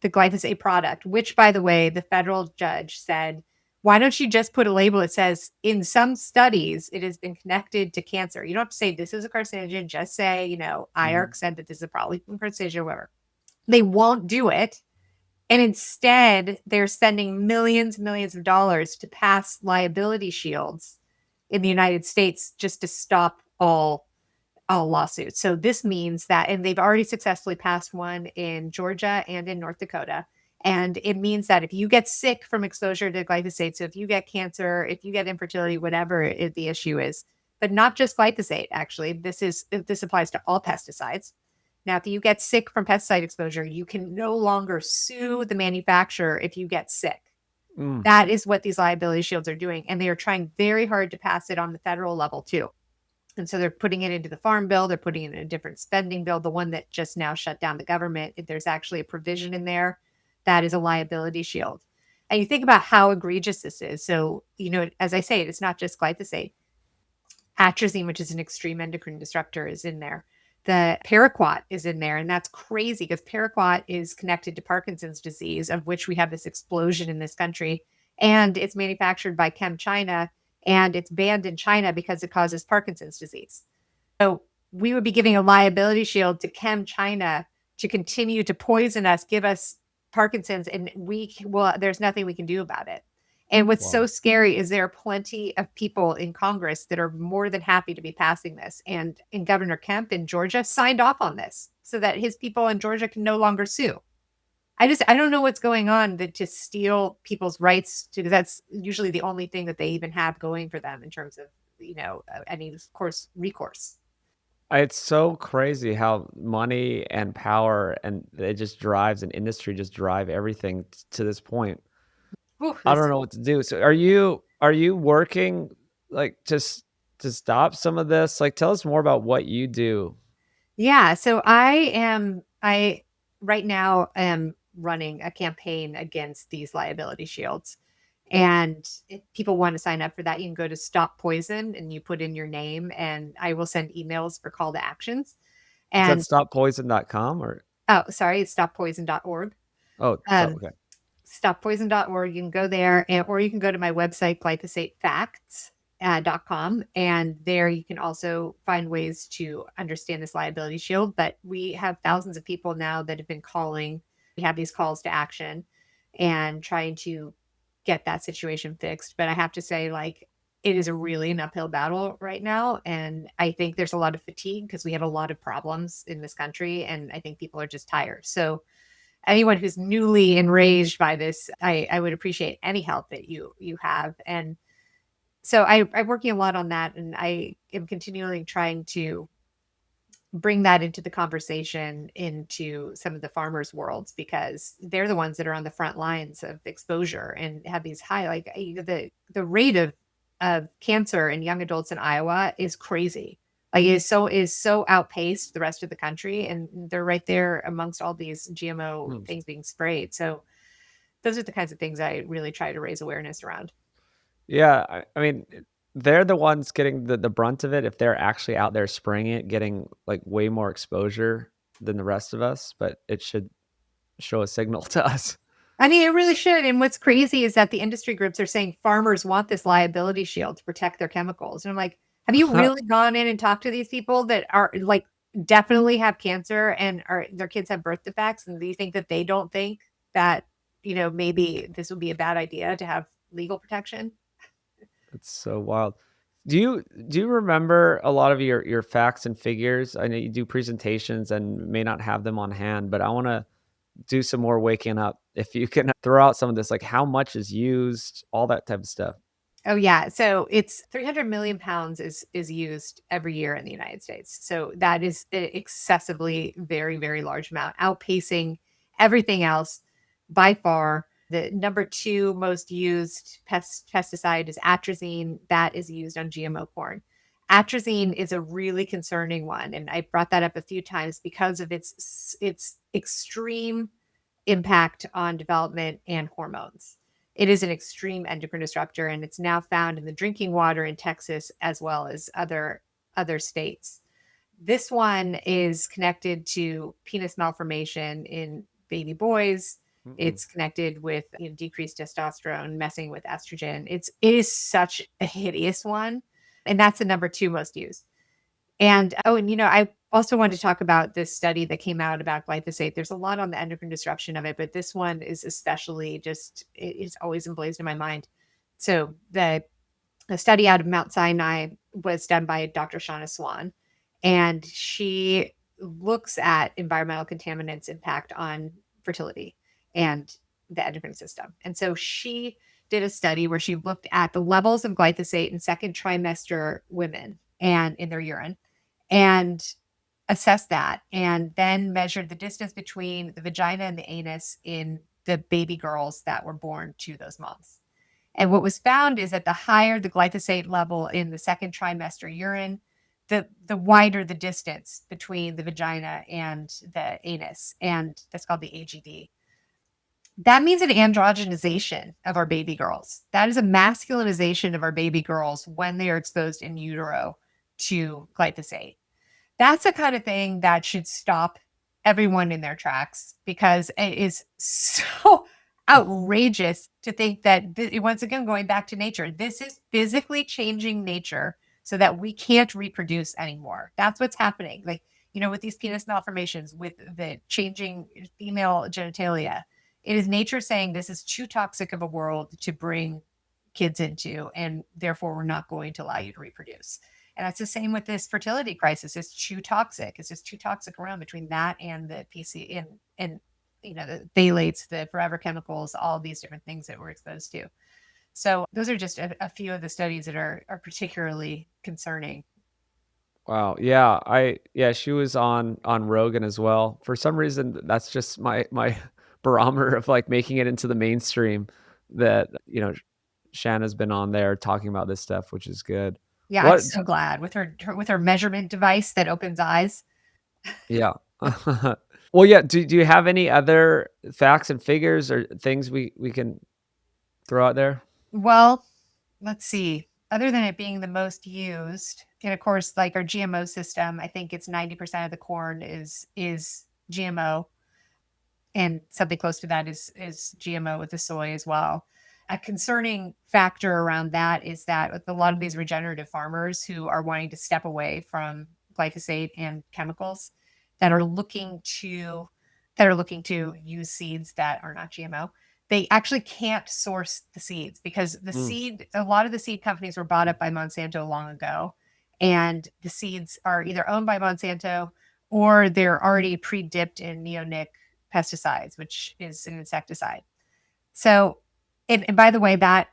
the glyphosate product, which by the way, the federal judge said, why don't you just put a label that says, in some studies, it has been connected to cancer? You don't have to say this is a carcinogen, just say, Mhm. IARC said that this is a probably carcinogen, whatever. They won't do it. And instead, they're spending millions and millions of dollars to pass liability shields in the United States just to stop all lawsuits. So this means that, and they've already successfully passed one in Georgia and in North Dakota. And it means that if you get sick from exposure to glyphosate, so if you get cancer, if you get infertility, whatever the issue is, but not just glyphosate, actually, this applies to all pesticides. Now, if you get sick from pesticide exposure, you can no longer sue the manufacturer if you get sick. Mm. That is what these liability shields are doing. And they are trying very hard to pass it on the federal level too. And so they're putting it into the farm bill. They're putting it in a different spending bill. The one that just now shut down the government, there's actually a provision in there that is a liability shield. And you think about how egregious this is. So, as I say, it's not just glyphosate. Atrazine, which is an extreme endocrine disruptor, is in there. The paraquat is in there. And that's crazy because paraquat is connected to Parkinson's disease, of which we have this explosion in this country. And it's manufactured by Chem China, and it's banned in China because it causes Parkinson's disease. So we would be giving a liability shield to Chem China to continue to poison us, give us Parkinson's, and there's nothing we can do about it. And what's so Wow. scary is there are plenty of people in Congress that are more than happy to be passing this. And Governor Kemp in Georgia signed off on this so that his people in Georgia can no longer sue. I don't know what's going on that to steal people's rights to, because that's usually the only thing that they even have going for them in terms of, any, of course, recourse. It's so crazy how money and power and it just drives an industry just drive everything to this point. Whew, I this don't know what to do. So are you working like to stop some of this? Like tell us more about what you do. Yeah, so I right now am running a campaign against these liability shields. And if people want to sign up for that, you can go to Stop Poison and you put in your name and I will send emails for call to actions. Is that And stoppoison.com or oh, sorry, it's stoppoison.org. oh, stop Um, okay. stoppoison.org. You can go there, and, or you can go to my website, glyphosatefacts.com. And there you can also find ways to understand this liability shield. But we have thousands of people now that have been calling. We have these calls to action and trying to get that situation fixed. But I have to say, like, it is a really an uphill battle right now. And I think there's a lot of fatigue because we have a lot of problems in this country. And I think people are just tired. So, anyone who's newly enraged by this, I would appreciate any help that you have. And so I'm working a lot on that, and I am continually trying to bring that into the conversation into some of the farmers' worlds because they're the ones that are on the front lines of exposure and have these high like the rate of cancer in young adults in Iowa is crazy. Like is so outpaced the rest of the country and they're right there amongst all these GMO Hmm. things being sprayed. So those are the kinds of things I really try to raise awareness around. Yeah, I mean, they're the ones getting the brunt of it if they're actually out there spraying it, getting, like, way more exposure than the rest of us, but it should show a signal to us. I mean, it really should. And what's crazy is that the industry groups are saying farmers want this liability shield to protect their chemicals. And I'm like, have you really gone in and talked to these people that are like definitely have cancer and are their kids have birth defects? And do you think that they don't think that, maybe this would be a bad idea to have legal protection? It's so wild. Do you remember a lot of your facts and figures? I know you do presentations and may not have them on hand, but I wanna do some more waking up. If you can throw out some of this, like how much is used, all that type of stuff. Oh yeah, so it's 300 million pounds is used every year in the United States. So that is excessively very very large amount, outpacing everything else by far. The number two most used pesticide is atrazine. That is used on GMO corn. Atrazine is a really concerning one, and I brought that up a few times because of its extreme impact on development and hormones. It is an extreme endocrine disruptor, and it's now found in the drinking water in Texas as well as other states. This one is connected to penis malformation in baby boys. Mm-mm. It's connected with decreased testosterone, messing with estrogen. It is such a hideous one, and that's the number two most used. And oh, and I also wanted to talk about this study that came out about glyphosate. There's a lot on the endocrine disruption of it, but this one is especially just it's always emblazoned in my mind. So the study out of Mount Sinai was done by Dr. Shauna Swan, and she looks at environmental contaminants impact on fertility and the endocrine system. And so she did a study where she looked at the levels of glyphosate in second trimester women and in their urine and assessed that and then measured the distance between the vagina and the anus in the baby girls that were born to those moms. And what was found is that the higher the glyphosate level in the second trimester urine, the wider the distance between the vagina and the anus. And that's called the AGD. That means an androgenization of our baby girls. That is a masculinization of our baby girls when they are exposed in utero to glyphosate. That's the kind of thing that should stop everyone in their tracks because it is so outrageous to think that once again going back to nature, this is physically changing nature so that we can't reproduce anymore. That's what's happening. Like, with these penis malformations, with the changing female genitalia, it is nature saying this is too toxic of a world to bring kids into, and therefore we're not going to allow you to reproduce. And that's the same with this fertility crisis. It's too toxic. It's just too toxic around between that and the PC and the phthalates, the forever chemicals, all these different things that we're exposed to. So those are just a few of the studies that are particularly concerning. Wow. Yeah, she was on Rogan as well. For some reason, that's just my barometer of, like, making it into the mainstream that, Shanna's been on there talking about this stuff, which is good. Yeah, I'm What so glad with her measurement device that opens eyes. Yeah. Well, yeah, do you have any other facts and figures or things we can throw out there? Well, let's see. Other than it being the most used, and of course, like our GMO system, I think it's 90% of the corn is GMO, and something close to that is GMO with the soy as well. A concerning factor around that is that with a lot of these regenerative farmers who are wanting to step away from glyphosate and chemicals that are looking to use seeds that are not GMO, they actually can't source the seeds because Mm, a lot of the seed companies were bought up by Monsanto long ago, and the seeds are either owned by Monsanto or they're already pre-dipped in neonic pesticides, which is an insecticide. So, and by the way, that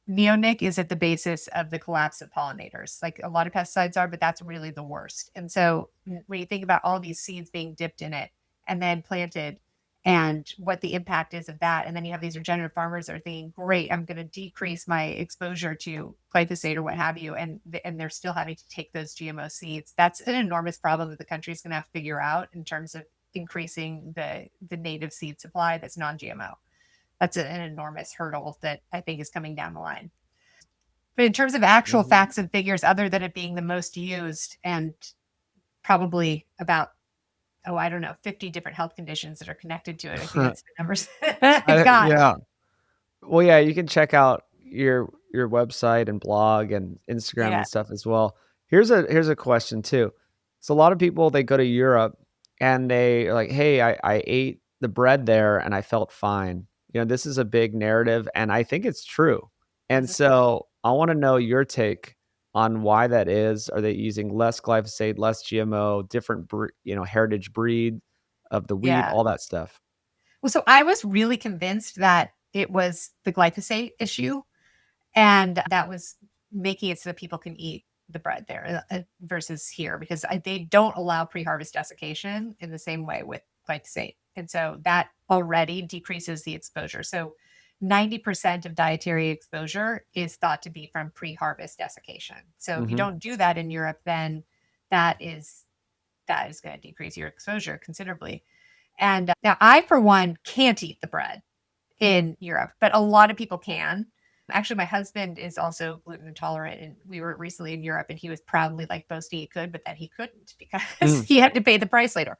neonic is at the basis of the collapse of pollinators. Like a lot of pesticides are, but that's really the worst. And so, when you think about all these seeds being dipped in it and then planted, and what the impact is of that, and then you have these regenerative farmers that are thinking, "Great, I'm going to decrease my exposure to glyphosate or what have you," and they're still having to take those GMO seeds. That's an enormous problem that the country is going to have to figure out in terms of increasing the native seed supply that's non-GMO. That's an enormous hurdle that I think is coming down the line. But in terms of actual mhm. facts and figures, other than it being the most used and probably about, oh, I don't know, 50 different health conditions that are connected to it, I think that's the numbers I've got. Yeah. Well, yeah, you can check out your website and blog and Instagram Yeah. and stuff as well. Here's a question too. So a lot of people, they go to Europe and they are like, "Hey, I ate the bread there and I felt fine." This is a big narrative and I think it's true. And Mhm. so I want to know your take on why that is. Are they using less glyphosate, less GMO, different heritage breed of the wheat, Yeah. all that stuff? Well, so I was really convinced that it was the glyphosate issue, and that was making it so that people can eat the bread there versus here because they don't allow pre-harvest desiccation in the same way with glyphosate. And so that already decreases the exposure. So 90% of dietary exposure is thought to be from pre-harvest desiccation. So if you Mhm. don't do that in Europe, then that is that is going to decrease your exposure considerably. And now I, for one, can't eat the bread in Europe, but a lot of people can. Actually, my husband is also gluten intolerant, and we were recently in Europe, and he was proudly like boasting he could, but then he couldn't because Mm, he had to pay the price later.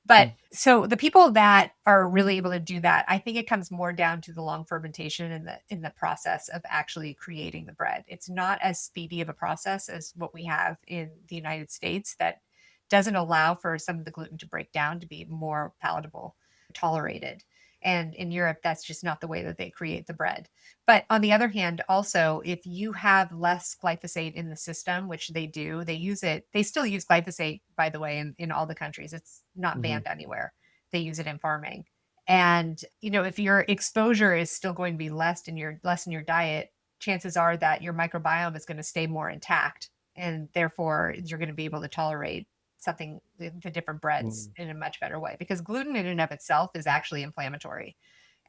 But mm, so the people that are really able to do that, I think it comes more down to the long fermentation in the process of actually creating the bread. It's not as speedy of a process as what we have in the United States that doesn't allow for some of the gluten to break down to be more palatable, tolerated. And in Europe, that's just not the way that they create the bread. But on the other hand, also, if you have less glyphosate in the system, which they do, they still use glyphosate, by the way, in all the countries. It's not mhm, banned anywhere. They use it in farming. And, if your exposure is still going to be less in your diet, chances are that your microbiome is going to stay more intact. And therefore you're going to be able to tolerate the different breads mm. in a much better way because gluten in and of itself is actually inflammatory.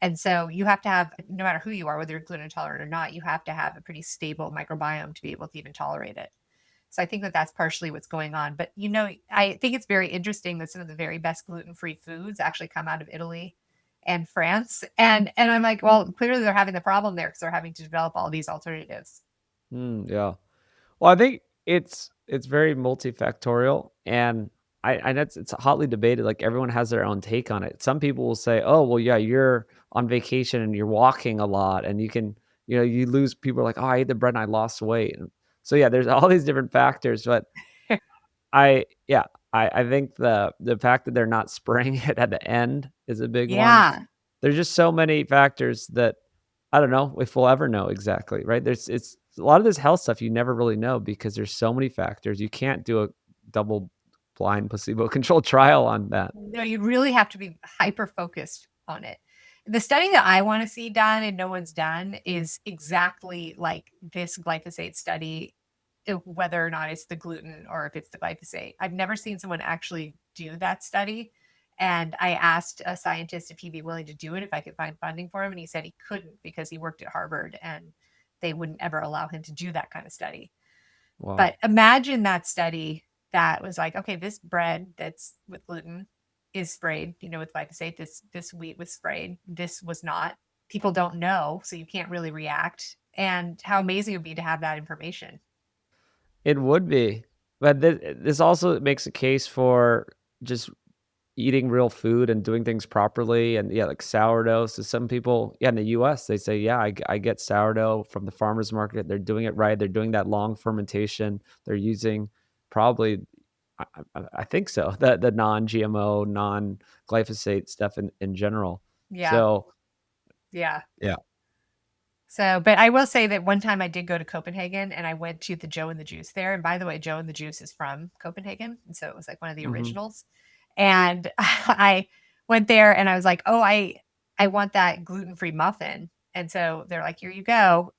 And so you have to have, no matter who you are, whether you're gluten intolerant or not, you have to have a pretty stable microbiome to be able to even tolerate it. So I think that that's partially what's going on. But I think it's very interesting that some of the very best gluten-free foods actually come out of Italy and France. And I'm like, well, clearly they're having the problem there because they're having to develop all these alternatives. Yeah. Well, I think it's very multifactorial, and I know it's hotly debated. Like everyone has their own take on it. Some people will say, "Oh, well, yeah, you're on vacation and you're walking a lot, and you lose." People are like, "Oh, I ate the bread and I lost weight." And so yeah, there's all these different factors, but yeah, I think the fact that they're not spraying it at the end is a big one. Yeah. There's just so many factors that I don't know if we'll ever know exactly, right? It's a lot of this health stuff you never really know because there's so many factors. You can't do a double blind placebo controlled trial on that. No, you really have to be hyper focused on it. The study that I want to see done and no one's done is exactly like this glyphosate study whether or not it's the gluten or if it's the glyphosate. I've never seen someone actually do that study. And I asked a scientist if he'd be willing to do it if I could find funding for him. And he said he couldn't because he worked at Harvard and they wouldn't ever allow him to do that kind of study. Wow. But imagine that study that was like, okay, this bread that's with gluten is sprayed, with glyphosate. This wheat was sprayed. This was not. People don't know, so you can't really react. And how amazing it would be to have that information. It would be. But this also makes a case for just eating real food and doing things properly, and, yeah, like sourdough. So some people, yeah, in the US, they say, "Yeah, I get sourdough from the farmer's market." They're doing it right. They're doing that long fermentation. They're using probably I think so, the non-GMO, non-glyphosate stuff in general. Yeah. So, Yeah. yeah. So, but I will say that one time I did go to Copenhagen and I went to the Joe and the Juice there. And by the way, Joe and the Juice is from Copenhagen. And so it was like one of the Mhm. originals. And I went there and I was like, oh, I want that gluten-free muffin. And so they're like, here you go.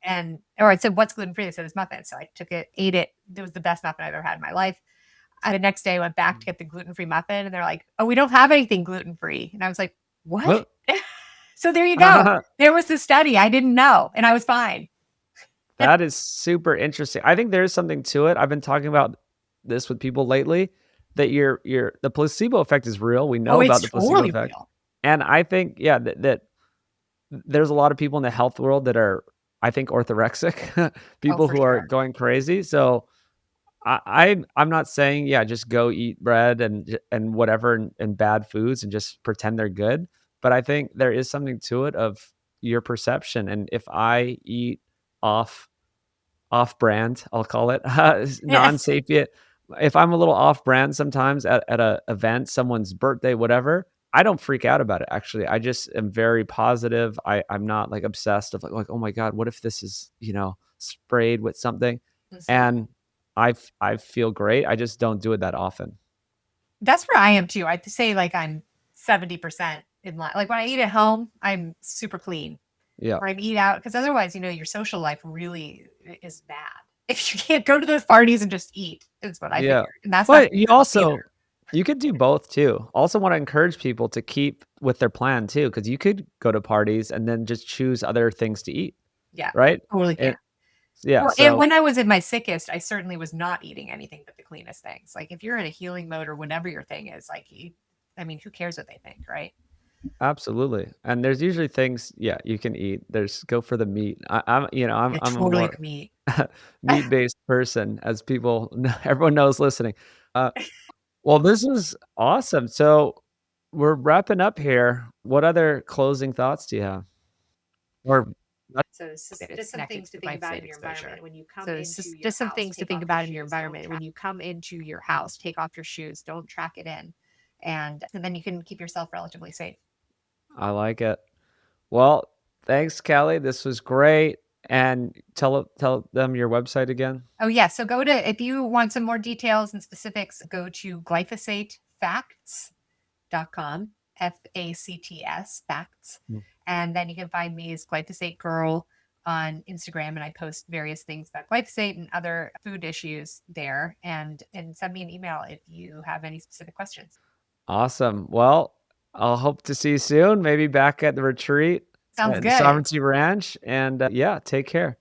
Or I said, what's gluten-free? They said it's muffin. So I took it, ate it. It was the best muffin I've ever had in my life. The next day I went back to get the gluten-free muffin and they're like, oh, we don't have anything gluten-free. And I was like, what? Well, So there you go. There was the study. I didn't know, and I was fine. that is super interesting. I think there is something to it. I've been talking about this with people lately, that the placebo effect is real. We know Oh, about it's the placebo totally effect. real. And I think, yeah, that there's a lot of people in the health world that are, I think, orthorexic, Oh, people for who are sure. going crazy. So I'm not saying, yeah, just go eat bread and whatever and bad foods and just pretend they're good. But I think there is something to it of your perception. And if I eat off off-brand, I'll call it, Yes. non-sapient. If I'm a little off-brand sometimes at a event, someone's birthday, whatever, I don't freak out about it, actually. I just am very positive. I'm not, like, obsessed of, like, "Oh my god, what if this is, sprayed with something?" Mhm. And I feel great. I just don't do it that often. That's where I am too. I'd say like I'm 70% in line. Like when I eat at home, I'm super clean. Yeah. Or I eat out because otherwise, your social life really is bad. If you can't go to those parties and just eat, is what I Yeah. figured. And that's not But good for health either. you could do both too. Also wanna encourage people to keep with their plan too, because you could go to parties and then just choose other things to eat, Yeah, right? totally And can. yeah, Well, and so when I was in my sickest, I certainly was not eating anything but the cleanest things. Like if you're in a healing mode or whatever your thing is, like I mean, who cares what they think, right? absolutely. And there's usually things, yeah, you can eat. There's go for the meat. I'm Yeah, I'm a totally more the meat. meat-based person, as people everyone knows listening. Uh, well, this is awesome. So we're wrapping up here. What other closing thoughts do you have? Or So it's connected to the glyphosate exposure. So it's just some things to think about in your environment. When you come into your house, take off your shoes, don't track it in. And then you can keep yourself relatively safe. I like it. Well, thanks, Kelly. This was great. And tell them your website again. Oh yeah. So if you want some more details and specifics, go to glyphosatefacts.com, FACTS, facts. Mm. And then you can find me as Glyphosate Girl on Instagram. And I post various things about glyphosate and other food issues there. And send me an email if you have any specific questions. Awesome. Well, I'll hope to see you soon, maybe back at the retreat Sounds at the good. Sovereignty Ranch. And yeah, take care.